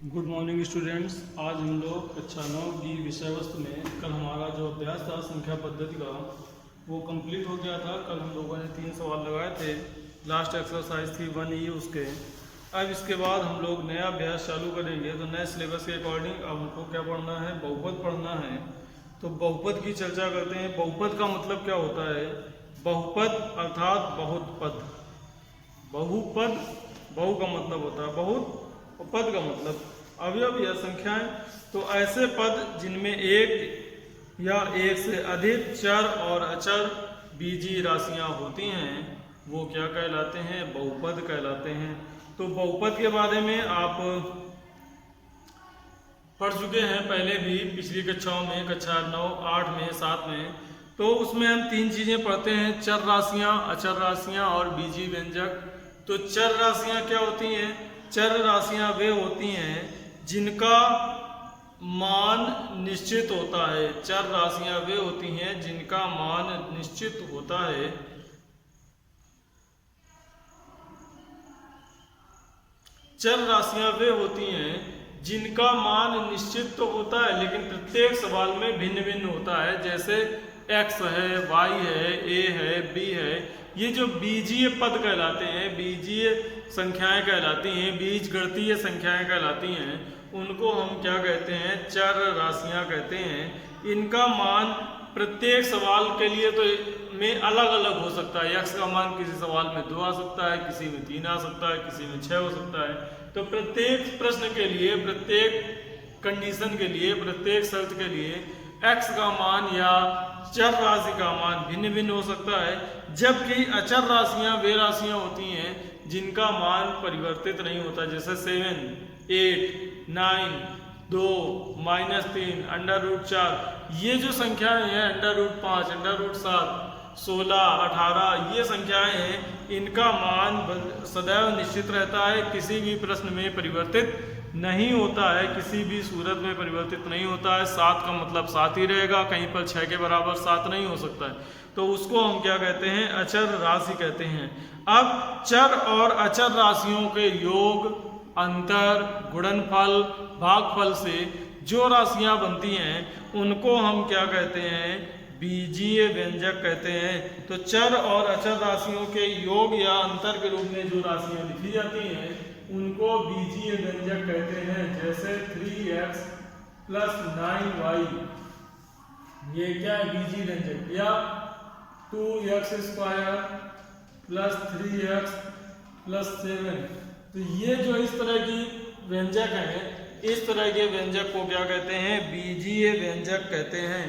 Good morning students. आज हम लोग कक्षा 9 की विषय वस्तु में कल हमारा जो अभ्यास था संख्या पद्धति का वो कंप्लीट हो गया था। कल हम लोगों ने 3 सवाल लगाए थे। लास्ट एक्सरसाइज थी 1E उसके। अब इसके बाद हम लोग नया अभ्यास चालू करेंगे। तो नए सिलेबस के अकॉर्डिंग अब हमको क्या पढ़ना है, बहुपद पढ़ना है। तो बहुपद की चर्चा करते हैं। बहुपद का मतलब क्या होता है? बहुपद अर्थात बहुत पद। बहुपद, बहु का मतलब होता है बहुत, और पद का मतलब अवयव या संख्याएं। तो ऐसे पद जिनमें एक या एक से अधिक चर और अचर बीजीय राशियां होती हैं वो क्या कहलाते हैं? बहुपद कहलाते हैं। तो बहुपद के बारे में आप पढ़ चुके हैं पहले भी, पिछली कक्षाओं में, कक्षा 9, 8 में, 7 में। तो उसमें हम 3 चीजें पढ़ते हैं: चर राशियां, अचर राशियां और बीजीय व्यंजक। तो चर राशियां क्या होती हैं? चर राशियां वे होती हैं जिनका मान निश्चित होता है। चर राशियां वे होती हैं जिनका मान निश्चित होता है। चर राशियां वे होती हैं जिनका मान निश्चित तो होता है लेकिन प्रत्येक सवाल में भिन्न भिन्न होता है। जैसे x है, y है, a है, b है। ये जो बीजीय पद कहलाते हैं, बीजीय संख्याएं कहलाती हैं, बीजगणितीय संख्याएं कहलाती हैं, उनको हम क्या कहते हैं? चर राशियां कहते हैं। इनका मान प्रत्येक सवाल के लिए तो में अलग अलग हो सकता है। x का मान किसी सवाल में 2 आ सकता है, किसी में 3 आ सकता है, किसी में 6 हो सकता है। तो प्रत्येक प्रश्न के लिए, प्रत्येक कंडीशन के लिए, प्रत्येक शर्त के लिए x का मान या चर राशि का मान भिन्न भिन्न हो सकता है। जबकि अचर राशियां वे राशियां होती हैं जिनका मान परिवर्तित नहीं होता। जैसे 7, 8, 9, 2, -3, √4। ये जो संख्याएं हैं, √5, √7, 16, 18, ये संख्याएं हैं, इनका मान सदैव निश्चित रहता है, किसी भी प्रश्न में परिवर्तित नहीं होता है, किसी भी सूरत में परिवर्तित नहीं होता है। 7 का मतलब 7 ही रहेगा, कहीं पर 6 के बराबर 7 नहीं हो सकता है। तो उसको हम क्या कहते हैं? अचर राशि कहते हैं। अब चर और अचर राशियों के योग, अंतर, गुणनफल, भागफल से जो राशियां बनती हैं उनको हम क्या कहते हैं? बीजीय व्यंजक कहते हैं। तो चर और अचर राशियों के योग या अंतर के रूप में जो राशियां लिखी जाती हैं उनको बीजीय व्यंजक कहते हैं। जैसे 3x + 9y, ये क्या है? बीजीय व्यंजक। या 2x² + 3x + 7। तो ये जो इस तरह की व्यंजक हैं, इस तरह के व्यंजक को क्या कहते हैं? बीजीय व्यंजक कहते हैं।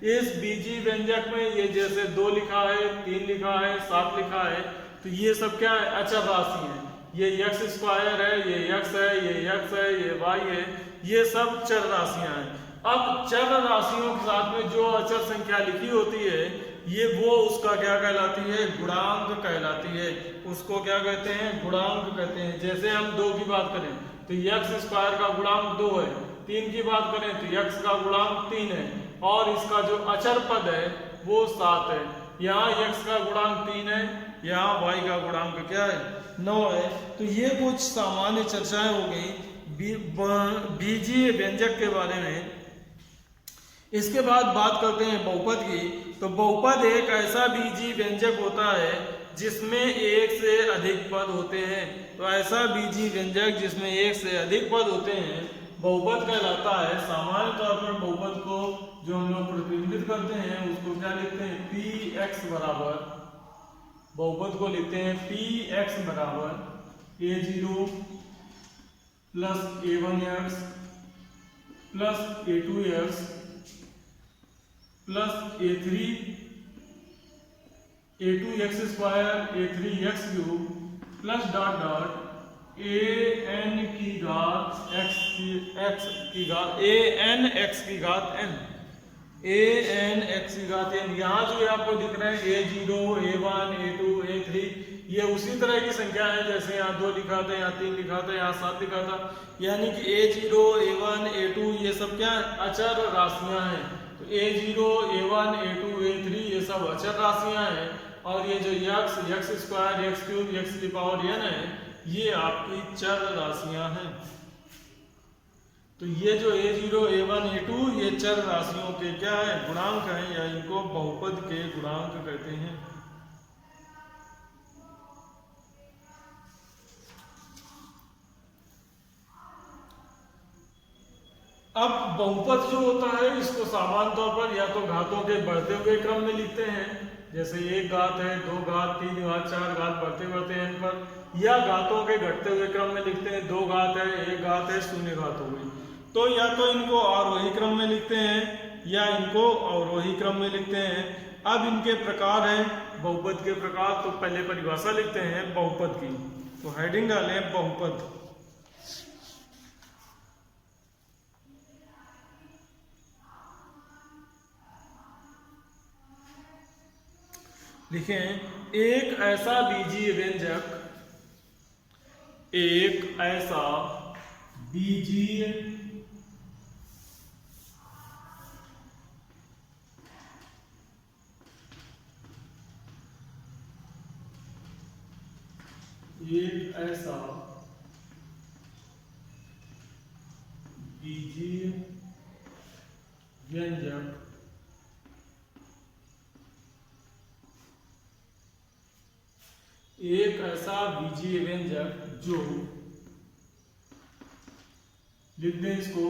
इस बीजीय व्यंजक में ये जैसे 2 लिखा है, 3 लिखा है, 7 लिखा है, तो ये सब क्या है? अचर राशि है। ये x² है, ये x है, ये x है, ये y है, ये सब चर राशियां हैं। अब चर राशियों के साथ में जो अचर संख्या लिखी होती है ये वो उसका क्या कहलाती है? गुणांक कहलाती है। उसको क्या कहते हैं? गुणांक कहते हैं। जैसे हम 2 की बात करें तो x² का गुणांक 2 है, 3 की बात करें तो x का गुणांक 3 है, और इसका जो अचर पद है वो 7 है। यहाँ x का गुणांक 3 है, यहाँ y का गुणांक क्या है? 9 है। तो ये कुछ सामान्य चर्चाएं हो गई बीजीय व्यंजक के बारे में। इसके बाद बात करते हैं बहुपद की। तो बहुपद एक ऐसा बीजीय व्यंजक होता है जिसमें एक से अधिक पद होते हैं। तो ऐसा बीजीय व्यंजक जिसमें एक से अधिक पद होते हैं बहुपद कहलाता है। सामान्य तौर पर बहुपद को जो हम लोग प्रतिनिधित्व करते हैं उसको क्या लिखते हैं? px बराबर, बहुपद को लिखते हैं px बराबर a0 + a1x + a2x + a3, a2x², a3x³ + ... an की घात x की घात an x की घात n, an x की घात n। यहाँ जो आपको दिख रहा है a0, a1, a2, a3, ये उसी तरह की संख्या है जैसे यहाँ 2 लिखा था, यहाँ 3 लिखा था, यहाँ 7 लिखा था। यानी कि a0, a1, a2 ये सब क्या अचर राशियां हैं। तो a0, a1, a2, a3 ये सब अचर राशियां हैं। और ये जो x, x², x³ x⁴n है ये आपकी चर राशियां हैं। तो ये जो a0, a1, a2 ये चर राशियों के क्या है, गुणांक हैं, या इनको बहुपद के गुणांक कहते हैं। अब बहुपद जो होता है इसको सामान्य तौर पर या तो घातों के बढ़ते हुए क्रम में लिखते हैं, जैसे एक घात है, दो घात, तीन घात, चार घात, बढ़ते बढ़ते n पर, या घातों के घटते हुए क्रम में लिखते हैं, दो घात है, एक घात है, शून्य घात हो गई। तो या तो इनको आरोही क्रम में लिखते हैं या इनको अवरोही क्रम में लिखते हैं। अब इनके प्रकार हैं बहुपद के प्रकार, तो पहले परिभाषा लिखते हैं बहुपद की, तो हेडिंग डालें बहुपद। लिखें एक ऐसा बीजीय व्यंजक, एक ऐसा बीजीय एक ऐसा बीजीय व्यंजक एक ऐसा बीजीय व्यंजक जो, लिख दें इसको,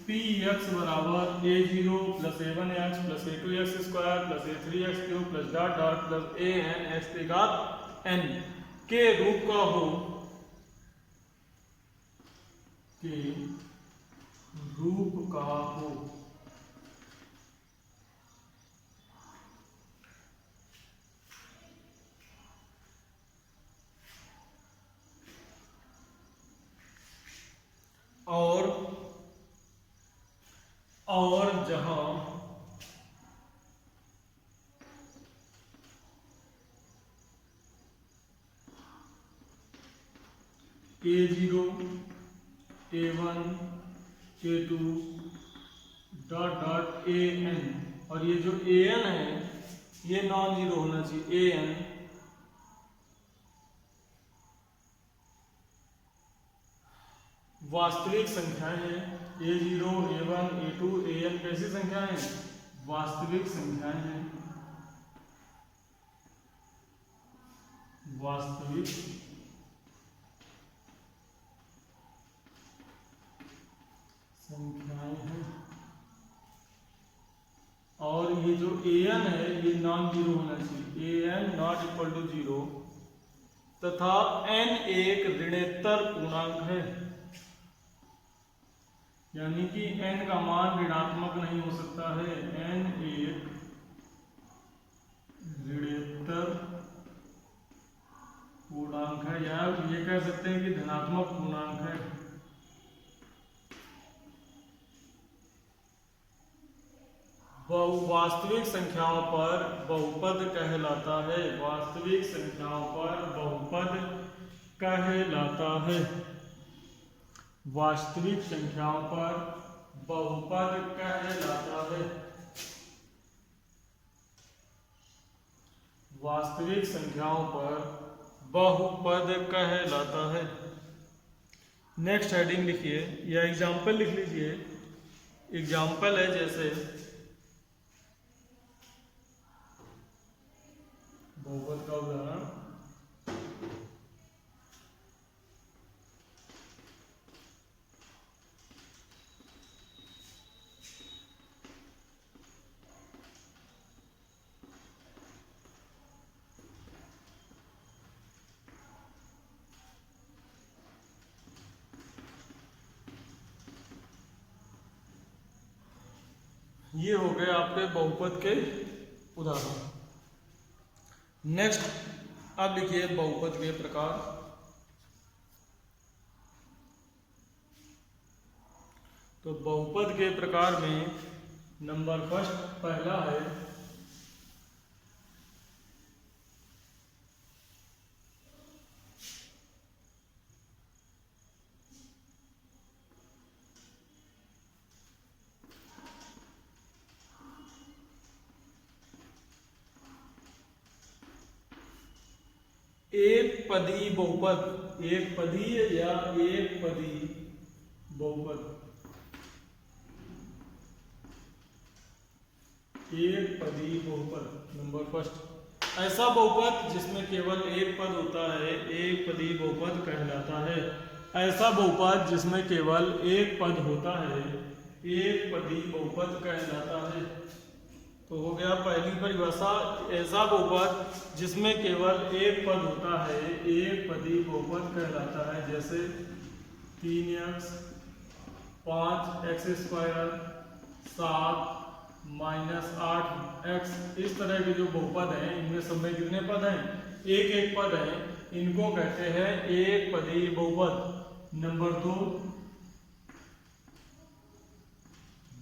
px बराबर a0 plus a1x plus a2x square plus a3x cube plus dot dot plus an x की घात n के रूप का हो, के रूप का हो। और जहां a0, a1, a2 dot dot an, और ये जो an है ये नॉन जीरो होना चाहिए। an वास्तविक संख्याएं हैं, a0, a1, a2, an कैसी संख्याएं हैं, वास्तविक संख्याएं हैं, वास्तविक संख्याएं हैं। और ये जो an है ये नॉन जीरो होना चाहिए, an not equal to zero, तथा n एक ऋणोत्तर पूर्णांक है, यानी कि n का मान ऋणात्मक नहीं हो सकता है। n एक ऋणोत्तर पूर्णांक है, या ये कह सकते हैं कि धनात्मक पूर्णांक है। वास्तविक संख्याओं पर बहुपद कहलाता है, वास्तविक संख्याओं पर बहुपद कहलाता है, वास्तविक संख्याओं पर बहुपद कहलाता है, वास्तविक संख्याओं पर बहुपद कहलाता है। नेक्स्ट हेडिंग लिखिए या एग्जाम्पल लिख लीजिए। एग्जाम्पल है जैसे बहुपद का उदाहरण, ये हो गए आपके बहुपद के उदाहरण। नेक्स्ट अब लिखिए बहुपद के प्रकार। तो बहुपद के प्रकार में नंबर फर्स्ट पहला है एक पदी बहुपद, एक पदी या एक पदी बहुपद। एक पदी बहुपद। नंबर फर्स्ट, ऐसा बहुपद जिसमें केवल एक पद होता है एक पदी बहुपद कहलाता है। ऐसा बहुपद जिसमें केवल एक पद होता है एक पदी बहुपद कहलाता है। तो हो गया पहली परिभाषा, ऐसा बहुपद जिसमें केवल एक पद होता है एक पदी बहुपद कहलाता है। जैसे 3x 5x², 7 -8x, इस तरह के जो बहुपद हैं इनमें सब में कितने पद हैं? एक एक पद हैं, इनको कहते हैं एक पदी बहुपद। नंबर 2,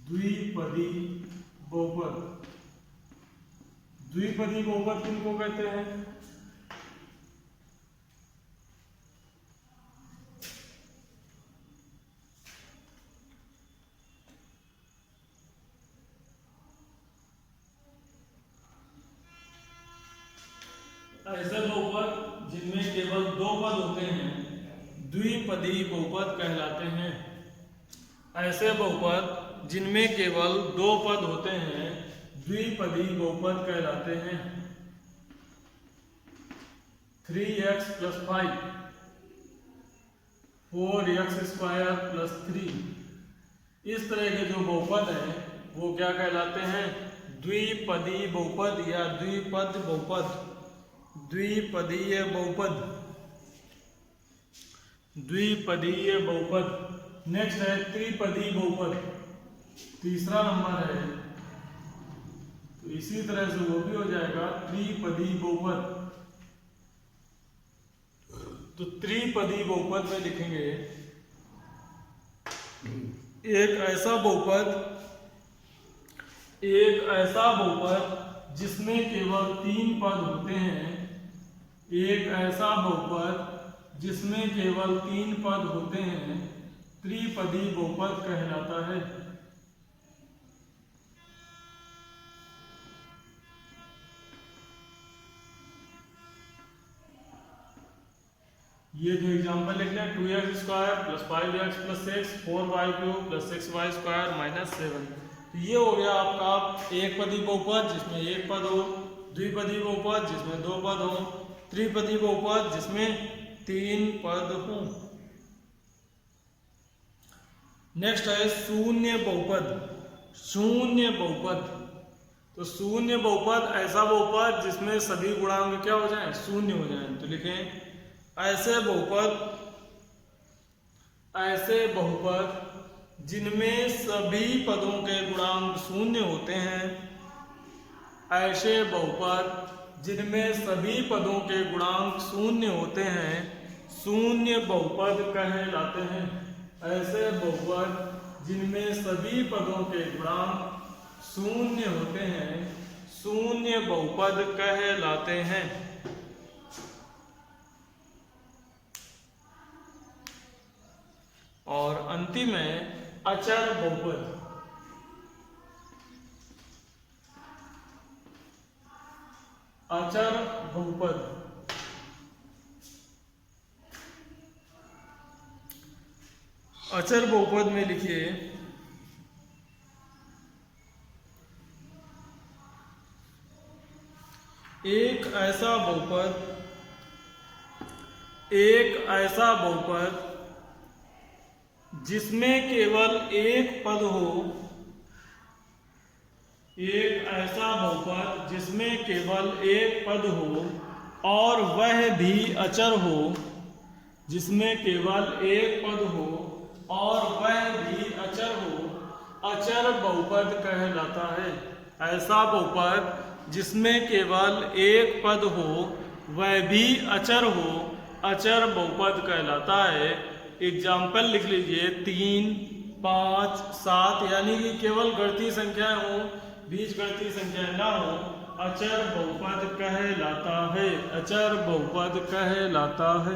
द्विपदी बहुपद। द्विपदी बहुपद किनको कहते हैं? ऐसे बहुपद जिनमें केवल दो पद होते हैं द्विपदी बहुपद कहलाते हैं। ऐसे बहुपद जिनमें केवल दो पद होते हैं द्विपदी बहुपद कहलाते हैं। 3x + 5, 4x² + 3, इस तरह के जो बहुपद हैं वो क्या कहलाते हैं? द्विपदी बहुपद या द्विपद बहुपद। द्विपदीय बहुपद, द्विपदीय बहुपद। नेक्स्ट है त्रिपदी बहुपद, तीसरा नंबर है। तो इसी तरह से वो भी हो जाएगा त्रिपदी बहुपद। तो त्रिपदी बहुपद में लिखेंगे एक ऐसा बहुपद जिसमें केवल 3 पद होते हैं। एक ऐसा बहुपद जिसमें केवल 3 पद होते हैं त्रिपदी बहुपद कहलाता है। ये जो एग्जांपल लिख लें, 2x² + 5x + 6, 4y³ + 6y² - 7। तो ये हो गया आपका एक पदी बहुपद जिसमें एक पद हो, द्विपदी बहुपद जिसमें दो पद हो, त्रिपदी बहुपद जिसमें 3 पद हो। नेक्स्ट है शून्य बहुपद। शून्य बहुपद, तो शून्य बहुपद ऐसा बहुपद जिसमें सभी गुणांक क्या हो जाएं? शून्य हो जाएं। तो लिखें ऐसे बहुपद जिनमें सभी पदों के गुणांक शून्य होते हैं। ऐसे बहुपद जिनमें सभी पदों के गुणांक शून्य होते हैं शून्य बहुपद कहलाते हैं। ऐसे बहुपद जिनमें सभी पदों के गुणांक शून्य होते हैं शून्य बहुपद कहलाते हैं। और अंतिम है अचर बहुपद। अचर बहुपद, अचर बहुपद में लिखिए एक ऐसा बहुपद जिसमें केवल एक पद हो। एक ऐसा बहुपद जिसमें केवल एक पद हो और वह भी अचर हो। जिसमें केवल एक पद हो और वह भी अचर हो अचर बहुपद कहलाता है। ऐसा बहुपद जिसमें केवल एक पद हो वह भी अचर हो अचर बहुपद कहलाता है। एग्जाम्पल लिख लीजिए 3, 5, 7, यानी कि केवल गणितीय संख्याएं हो, बीजगणितीय संख्याएं ना हो, अचर बहुपद कहलाता है। अचर बहुपद कहलाता है।